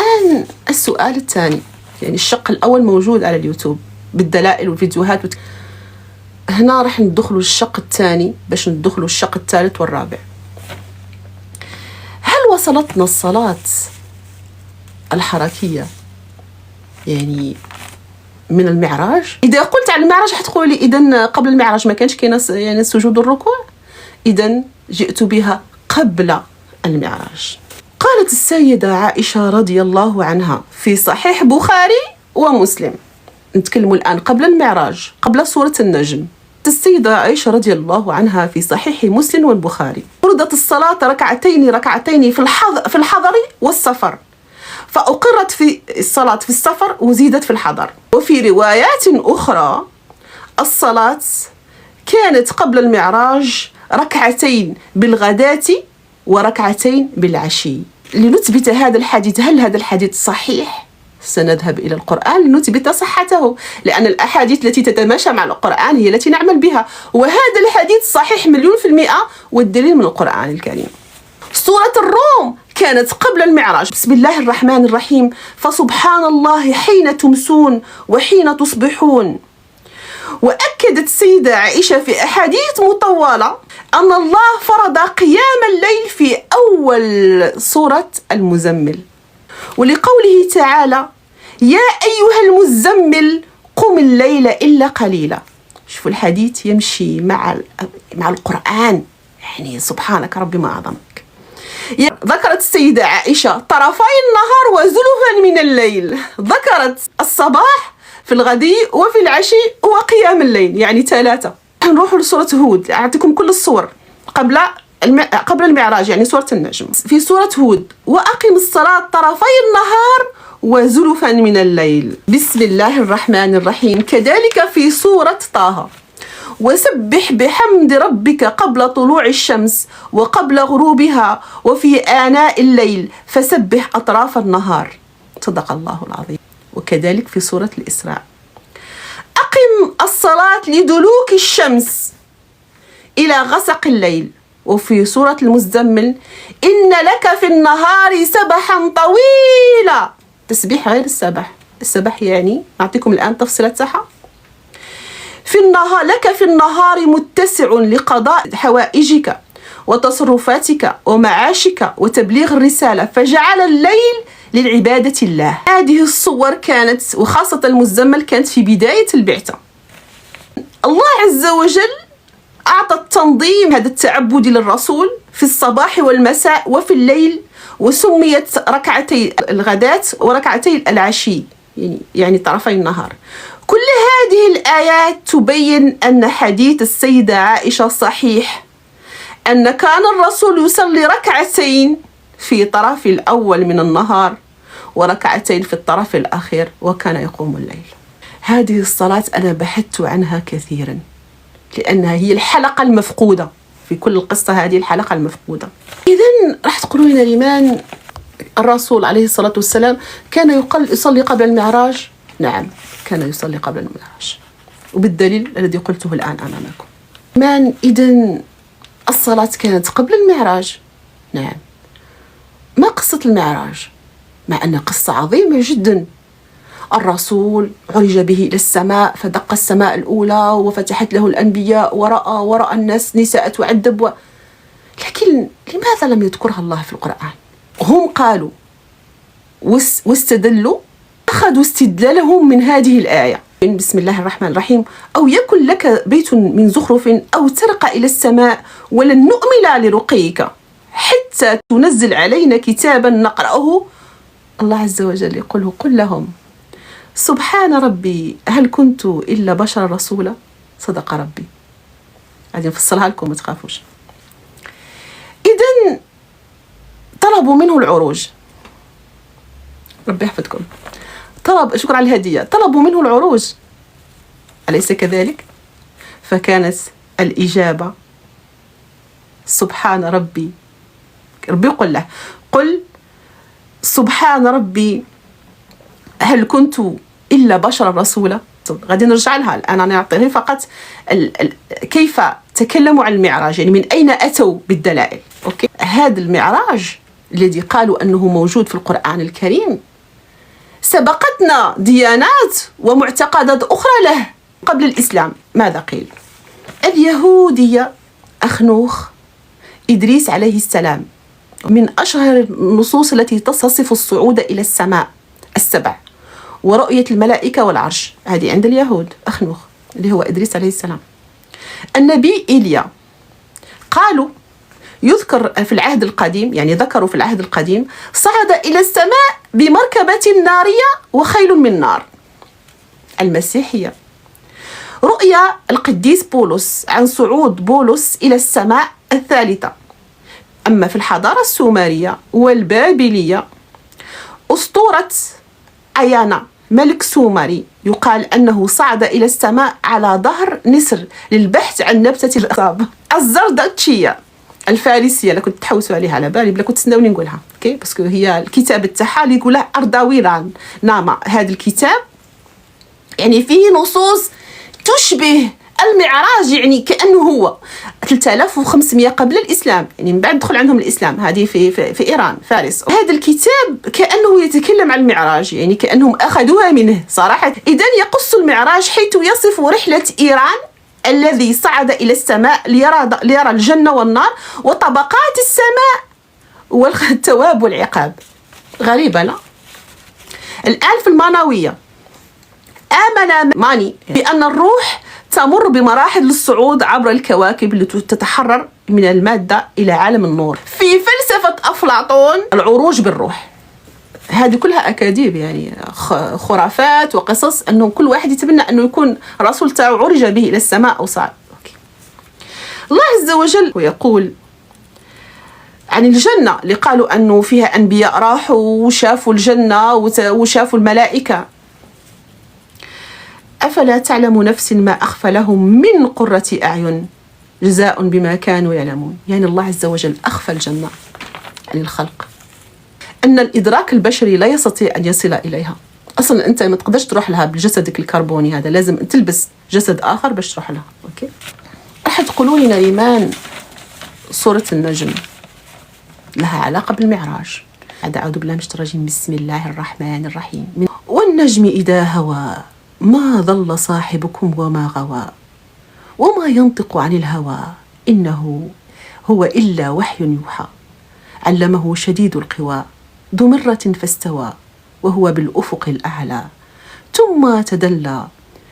الآن السؤال الثاني، يعني الشق الأول موجود على اليوتيوب بالدلائل والفيديوهات هنا راح ندخلوا الشق الثاني باش ندخلوا الشق الثالث والرابع. هل وصلتنا الصلاة الحركية يعني من المعراج؟ إذا قلت عن المعراج حتقولي إذن قبل المعراج ما كانش كاين يعني السجود والركوع؟ إذن جئت بها قبل المعراج. قالت السيدة عائشة رضي الله عنها في صحيح بخاري ومسلم، نتكلم الآن قبل المعراج قبل سورة النجم. السيدة عائشة رضي الله عنها في صحيح مسلم والبخاري: فرضت الصلاة ركعتين في الحضر والسفر، فأقرت في الصلاة في السفر وزيدت في الحضر. وفي روايات أخرى الصلاة كانت قبل المعراج ركعتين بالغداة وركعتين بالعشي. لنثبت هذا الحديث، هل هذا الحديث صحيح؟ سنذهب إلى القرآن لنثبت صحته، لأن الأحاديث التي تتماشى مع القرآن هي التي نعمل بها، وهذا الحديث صحيح 100%، والدليل من القرآن الكريم. سورة الروم كانت قبل المعراج. بسم الله الرحمن الرحيم: فسبحان الله حين تمسون وحين تصبحون. وأكدت السيدة عائشة في أحاديث مطولة أن الله فرض قيام الليل في أول سورة المزمل، ولقوله تعالى: يا أيها المزمل قم الليل إلا قليلا. شوفوا الحديث يمشي مع القرآن، يعني سبحانك ربي ما أعظمك. ذكرت السيدة عائشة طرفي النهار وزلفا من الليل، ذكرت الصباح في الغدي وفي العشي وقيام الليل، يعني 3. نروحوا لسورة هود، أعطيكم كل الصور قبل المعراج، يعني سورة النجم. في سورة هود: وأقم الصلاة طرفي النهار وزلفا من الليل. بسم الله الرحمن الرحيم. كذلك في سورة طه: وسبح بحمد ربك قبل طلوع الشمس وقبل غروبها وفي آناء الليل فسبح أطراف النهار. صدق الله العظيم. وكذلك في سورة الإسراء: أقم الصلاة لدلوك الشمس إلى غسق الليل. وفي سورة المزمل: إن لك في النهار سبحا طويلا. تسبيح غير السبح يعني أعطيكم الآن تفصيلات تاعها. في النهار لك في النهار متسع لقضاء حوائجك وتصرفاتك ومعاشك وتبليغ الرسالة، فجعل الليل للعبادة الله. هذه الصور كانت، وخاصة المزمل، كانت في بداية البعثة. الله عز وجل أعطى التنظيم هذا التعبدي للرسول في الصباح والمساء وفي الليل، وسميت ركعتي الغداة وركعتي العشي، يعني طرفي النهار. كل هذه الآيات تبين أن حديث السيدة عائشة صحيح، أن كان الرسول يصلي ركعتين في طرف الأول من النهار وركعتين في الطرف الأخير، وكان يقوم الليل. هذه الصلاة أنا بحثت عنها كثيرا، لأنها هي الحلقة المفقودة في كل القصة، هذه الحلقة المفقودة. إذن راح تقولون لنا لمن الرسول عليه الصلاة والسلام كان يصلي قبل المعراج؟ نعم، كان يصلي قبل المعراج، وبالدليل الذي قلته الآن أمامكم. من إذن الصلاة كانت قبل المعراج؟ نعم. ما قصة المعراج؟ مع أن قصة عظيمة جدا. الرسول عرج به إلى السماء، فدق السماء الأولى وفتحت له الأنبياء ورأى الناس نساء تعذب لكن لماذا لم يذكرها الله في القرآن؟ هم قالوا واستدلوا، أخذوا استدلالهم من هذه الآية: بسم الله الرحمن الرحيم: أو يكن لك بيت من زخرف أو ترقى إلى السماء ولن نؤمن لرقيك حتى تنزل علينا كتابا نقرأه. الله عز وجل يقول: قل لهم سبحان ربي هل كنت إلا بشر رسولا. صدق ربي. هذه نفصلها لكم ما تخافوش. إذن طلبوا منه العروج، ربي يحفظكم. شكرا على الهدية. طلبوا منه العروج، أليس كذلك؟ فكانت الإجابة: سبحان ربي. ربي يقول له: قل سبحان ربي هل كنت إلا بشر رسولا. غادي نرجع لها الآن، أنا أعطيه فقط كيف تكلموا عن المعراج، يعني من أين أتوا بالدلائل. أوكي، هذا المعراج الذي قالوا أنه موجود في القرآن الكريم سبقتنا ديانات ومعتقدات أخرى له قبل الإسلام. ماذا قيل؟ اليهودية أخنوخ إدريس عليه السلام من أشهر النصوص التي تصف الصعود إلى السماء السبع ورؤية الملائكة والعرش، هذه عند اليهود أخنوخ اللي هو إدريس عليه السلام. النبي إيليا قالوا يذكر في العهد القديم، يعني ذكروا في العهد القديم صعد إلى السماء بمركبة نارية وخيل من نار. المسيحية رؤيا القديس بولس عن صعود بولس إلى السماء الثالثة. أما في الحضارة السومرية والبابلية أسطورة أيانا ملك سومري يقال أنه صعد إلى السماء على ظهر نسر للبحث عن نبتة الأعصاب. الزردشتية الفارسية اللي كنت تحوسوا عليها على بالي بلا كنت تسناوني نقولها اوكي باسكو هي الكتاب تاعها اللي يقولها أردويران ناما. هذا الكتاب يعني فيه نصوص تشبه المعراج، يعني كأنه هو 3500 قبل الإسلام، يعني من بعد دخل عندهم الإسلام. هذه في إيران فارس. هذا الكتاب كأنه يتكلم عن المعراج، يعني كأنهم أخذوها منه صراحة. إذن يقص المعراج حيث يصف رحلة إيران الذي صعد إلى السماء ليرى الجنة والنار وطبقات السماء والثواب والعقاب. غريبة لا؟ الآن في المانوية آمن ماني بأن الروح تمر بمراحل للصعود عبر الكواكب التي تتحرر من المادة إلى عالم النور. في فلسفة أفلاطون العروج بالروح، هذه كلها أكاذيب، يعني خرافات وقصص أنه كل واحد يتمنى أنه يكون رسول تاعو عرج به إلى السماء أو صعد. الله عز وجل يقول عن الجنة اللي قالوا أنه فيها أنبياء راحوا وشافوا الجنة وشافوا الملائكة: أفلا تعلم نفس ما أخفى لهم من قرة أعين جزاء بما كانوا يعلمون. يعني الله عز وجل أخفى الجنة عن الخلق، أن الإدراك البشري لا يستطيع أن يصل إليها. أصلا أنت ما تقدرش تروح لها بجسدك الكربوني هذا، لازم تلبس جسد آخر باش تروح لها. أوكي. راح تقولوا لنا لمن سورة النجم لها علاقة بالمعراج. أعوذ بالله من الشيطان الرجيم. بسم الله الرحمن الرحيم. والنجم إذا هوى ما ضل صاحبكم وما غوى وما ينطق عن الهوى إنه هو إلا وحي يوحى علمه شديد القوى ذو مرة فاستوى وهو بالأفق الأعلى ثم تدلى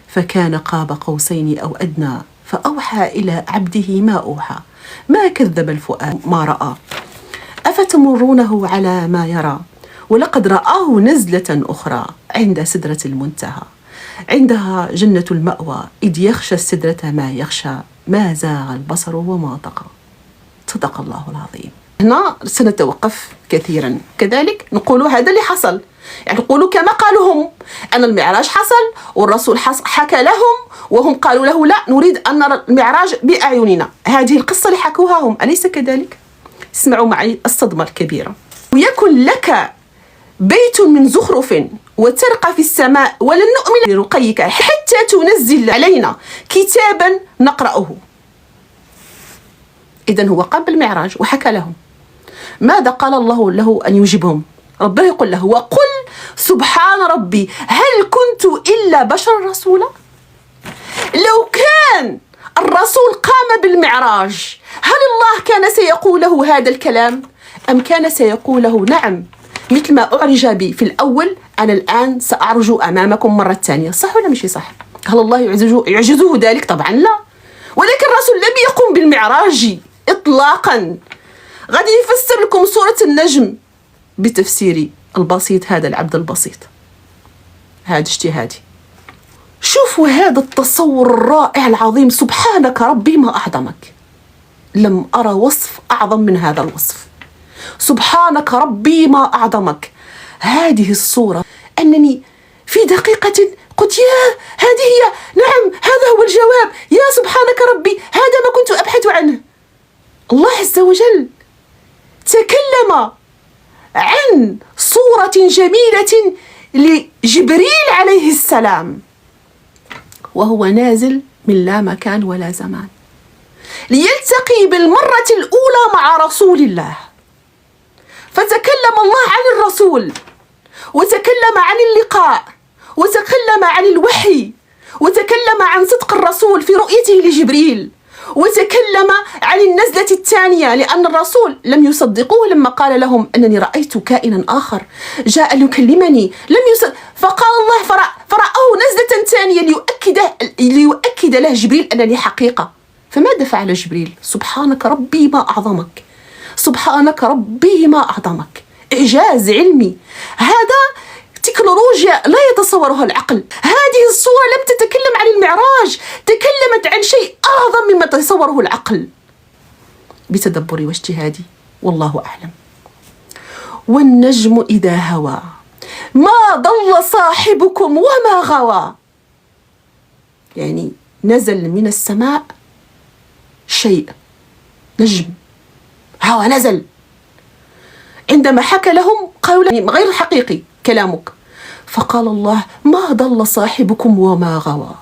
فكان قاب قوسين أو أدنى فأوحى إلى عبده ما أوحى ما كذب الفؤاد ما رأى أفتمرونه على ما يرى ولقد رآه نزلة أخرى عند سدرة المنتهى عندها جنة المأوى إذ يخشى السدرة ما يخشى ما زاغ البصر وما طغى. صدق الله العظيم. هنا سنتوقف كثيرا. كذلك نقول هذا اللي حصل، يعني نقول كما قالوا هم أن المعراج حصل والرسول حكى لهم وهم قالوا له لا نريد أن نرى المعراج بأعيننا. هذه القصة اللي حكوها هم، أليس كذلك؟ اسمعوا معي الصدمة الكبيرة. ويكن لك بيت من زخرف وترقى في السماء ولن نؤمن لرقيك حتى تنزل علينا كتابا نقرأه. إذن هو قام بالمعراج وحكى لهم. ماذا قال الله له أن يجيبهم؟ ربه يقول له وقل سبحان ربي هل كنت إلا بشر رسولا. لو كان الرسول قام بالمعراج هل الله كان سيقول له هذا الكلام أم كان سيقول له نعم مثل ما أعرج بي في الأول أنا الآن سأعرج أمامكم مرة ثانية؟ صح ولا مش صح؟ هل الله يعجزه ذلك؟ طبعا لا. ولكن الرسول لم يقم بالمعراج إطلاقا. غادي يفسر لكم سورة النجم بتفسيري البسيط، هذا العبد البسيط، هذا اجتهادي. شوفوا هذا التصور الرائع العظيم. سبحانك ربي ما أعظمك، لم أرى وصف أعظم من هذا الوصف. سبحانك ربي ما أعظمك. هذه الصورة أنني في دقيقة قلت يا هذه هي، نعم هذا هو الجواب، يا سبحانك ربي هذا ما كنت أبحث عنه. الله عز وجل تكلم عن صورة جميلة لجبريل عليه السلام وهو نازل من لا مكان ولا زمان ليلتقي بالمرة الأولى مع رسول الله. فتكلم الله عن الرسول وتكلم عن اللقاء، وتكلم عن الوحي، وتكلم عن صدق الرسول في رؤيته لجبريل، وتكلم عن النزلة الثانية، لأن الرسول لم يصدقوه لما قال لهم أنني رأيت كائنا آخر جاء ليكلمني، لم يصدق، فقال الله فرأه نزلة ثانية ليؤكد له جبريل أنني حقيقة. فماذا فعل جبريل؟ سبحانك ربي ما أعظمك، سبحانك ربي ما أعظمك. إعجاز علمي، هذا تكنولوجيا لا يتصورها العقل. هذه الصورة لم تتكلم عن المعراج، تكلمت عن شيء أعظم مما يتصوره العقل. بتدبري واجتهادي، والله أعلم. والنجم إذا هوى ما ضل صاحبكم وما غوى. يعني نزل من السماء شيء، نجم، هوى نزل. عندما حكى لهم قالوا يعني غير حقيقي كلامك، فقال الله ما ضل صاحبكم وما غوى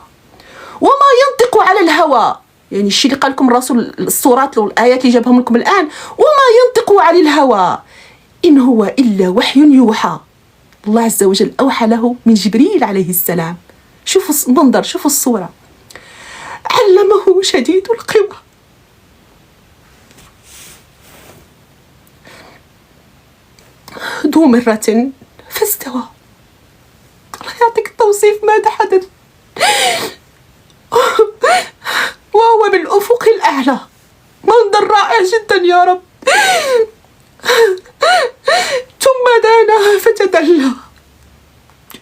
وما ينطق على الهوى. يعني الشيء اللي قال لكم الرسول، الصورات والآيات اللي جابهم لكم الآن، وما ينطق عن الهوى إن هو إلا وحي يوحى. الله عز وجل أوحى له من جبريل عليه السلام. شوفوا المنظر، شوفوا الصورة. علمه شديد القوى ذو مرة فاستوى. الله يعطيك التوصيف ماذا حدث. وهو بالأفق الأعلى، منظر رائع جدا يا رب. ثم دنا فتدلى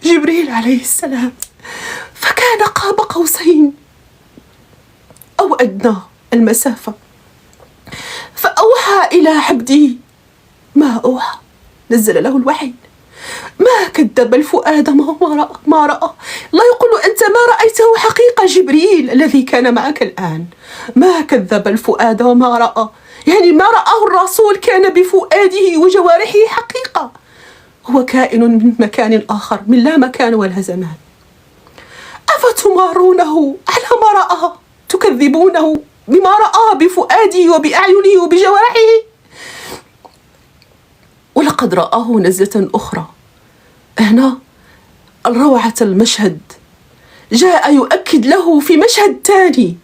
جبريل عليه السلام فكان قاب قوسين أو أدنى المسافة، فأوحى إلى عبده ما أوحى. نزل له الوحي. ما كذب الفؤاد ما رأى. الله يقول أنت ما رأيته حقيقة جبريل الذي كان معك الآن. ما كذب الفؤاد وما رأى، يعني ما رآه الرسول كان بفؤاده وجوارحه حقيقة. هو كائن من مكان آخر، من لا مكان ولا زمان. أفتمارونه على ما رأى، تكذبونه بما رأى بفؤاده وبأعينه وبجوارحه. ولقد رآه نزلة أخرى. هنا روعة المشهد، جاء يؤكد له في مشهد ثاني،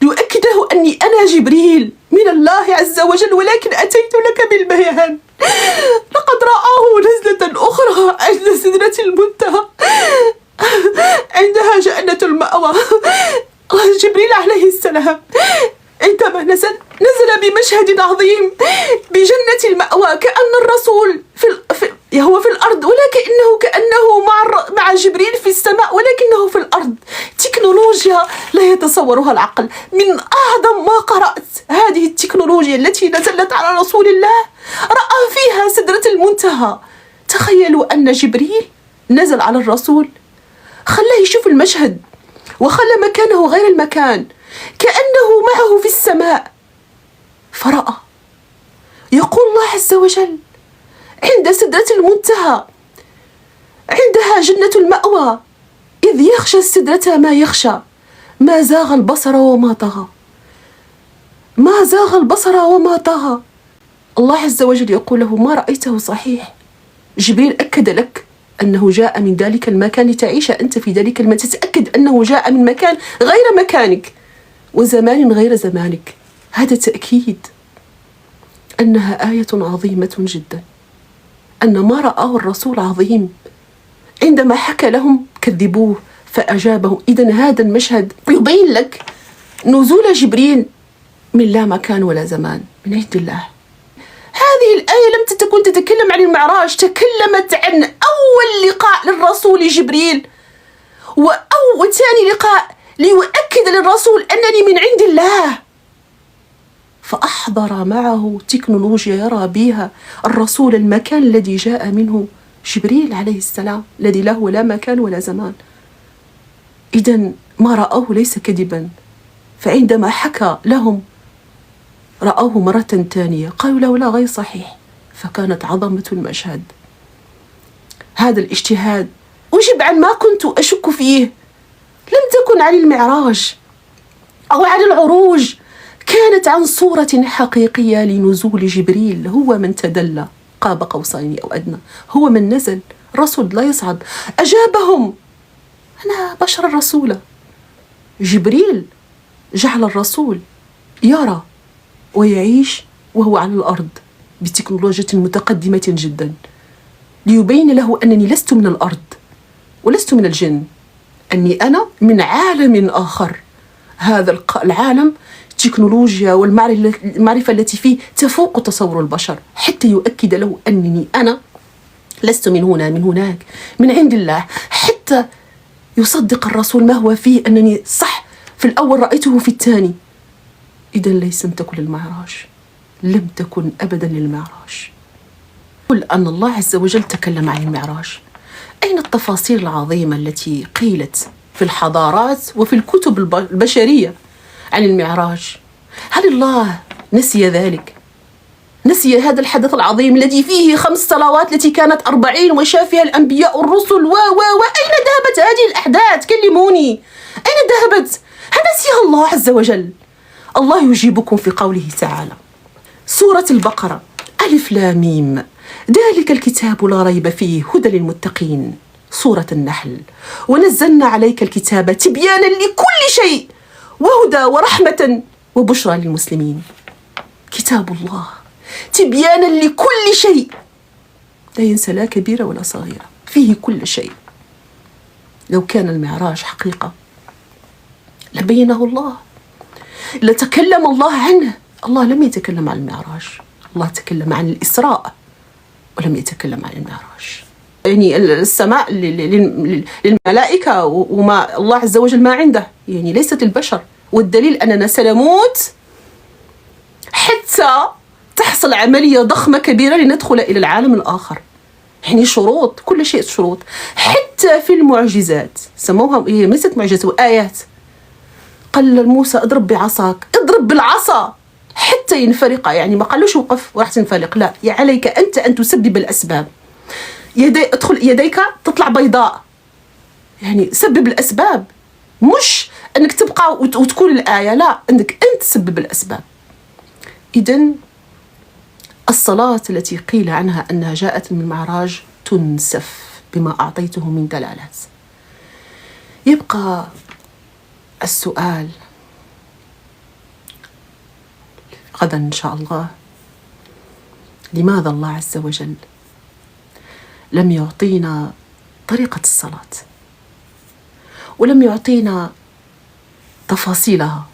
يؤكد له أني أنا جبريل من الله عز وجل، ولكن أتيت لك بالبيان. لقد رآه نزلة أخرى عند سدرة المنتهى، عندها جنة المأوى. جبريل عليه السلام عندما نزل بمشهد عظيم بجنة المأوى، كأن الرسول هو في الأرض، ولكنه كأنه مع جبريل في السماء، ولكنه في الأرض. تكنولوجيا لا يتصورها العقل. من أعظم ما قرأت هذه التكنولوجيا التي نزلت على رسول الله، رأى فيها سدرة المنتهى. تخيلوا أن جبريل نزل على الرسول، خلاه يشوف المشهد وخلى مكانه غير المكان، كأنه معه في السماء، فرأى. يقول الله عز وجل عند سدرة المنتهى عندها جنة المأوى، إذ يخشى السدرة ما يخشى، ما زاغ البصر وما طغى، ما زاغ البصر وما طغى. الله عز وجل يقول له ما رأيته صحيح. جبريل أكد لك أنه جاء من ذلك المكان لتعيش أنت في ذلك المكان، تتأكد أنه جاء من مكان غير مكانك وزمان غير زمانك. هذا تأكيد أنها آية عظيمة جدا، أن ما رآه الرسول عظيم. عندما حكى لهم كذبوه فأجابه. إذن هذا المشهد يبين لك نزول جبريل من لا مكان ولا زمان، من عند الله. هذه الآية لم تكن تتكلم عن المعراج، تكلمت عن أول لقاء للرسول جبريل، وثاني لقاء ليؤكد للرسول أنني من عند الله. فأحضر معه تكنولوجيا يرى بها الرسول المكان الذي جاء منه جبريل عليه السلام، الذي له لا مكان ولا زمان. إذن ما رأوه ليس كذبا. فعندما حكى لهم رأوه مرة ثانية، قالوا له لا غير صحيح. فكانت عظمة المشهد. هذا الاجتهاد أجب عن ما كنت أشك فيه، لم تكن عن المعراج أو عن العروج، كانت عن صورة حقيقية لنزول جبريل. هو من تدلى قاب قوسين أو أدنى، هو من نزل. الرسول لا يصعد. أجابهم: أنا بشر رسولة. جبريل جعل الرسول يرى ويعيش وهو على الأرض بتكنولوجيا متقدمة جدا، ليبين له أنني لست من الأرض ولست من الجن، أني أنا من عالم آخر. هذا العالم التكنولوجيا والمعرفة التي فيه تفوق تصور البشر، حتى يؤكد له أنني أنا لست من هنا من هناك، من عند الله، حتى يصدق الرسول ما هو فيه، أنني صح في الأول رأيته في الثاني. إذن لم تكن للمعراج، لم تكن أبدا للمعراج. قل أن الله عز وجل تكلم عن المعراج. أين التفاصيل العظيمة التي قيلت في الحضارات وفي الكتب البشرية عن المعراج؟ هل الله نسي ذلك؟ نسي هذا الحدث العظيم الذي فيه 5 صلوات التي كانت 40 وشاف فيها الأنبياء والرسل أين ذهبت هذه الأحداث؟ كلموني، أين ذهبت؟ هل نسيها الله عز وجل؟ الله يجيبكم في قوله تعالى، سورة البقرة: ألف لام ميم، ذلك الكتاب لا ريب فيه هدى للمتقين. سورة النحل: ونزلنا عليك الكتاب تبيانا لكل شيء وهدى ورحمة وبشرى للمسلمين. كتاب الله تبيانا لكل شيء، لا ينسى لا كبيرة ولا صغيرة، فيه كل شيء. لو كان المعراج حقيقة لبينه الله، لتكلم الله عنه. الله لم يتكلم عن المعراج، الله تكلم عن الإسراء ولم يتكلم عن المعراج. يعني السماء للملائكة وما الله عز وجل ما عنده، يعني ليست البشر. والدليل أننا سنموت حتى تحصل عملية ضخمة كبيرة لندخل إلى العالم الآخر. يعني شروط، كل شيء شروط، حتى في المعجزات سموها، هي ليست معجزات وآيات. قال موسى: اضرب بعصاك، اضرب بالعصا حتى ينفرق. يعني ما قالوش وقف وراح تنفرق، لا، عليك أنت أن تسبب الأسباب. ادخل يديك تطلع بيضاء، يعني سبب الأسباب، مش أنك تبقى وتكون الآية، لا، أنك أنت تسبب الأسباب. إذن الصلاة التي قيل عنها أنها جاءت من المعراج تنسف بما أعطيته من دلالات. يبقى السؤال غدا إن شاء الله: لماذا الله عز وجل لم يعطينا طريقة الصلاة ولم يعطينا تفاصيلها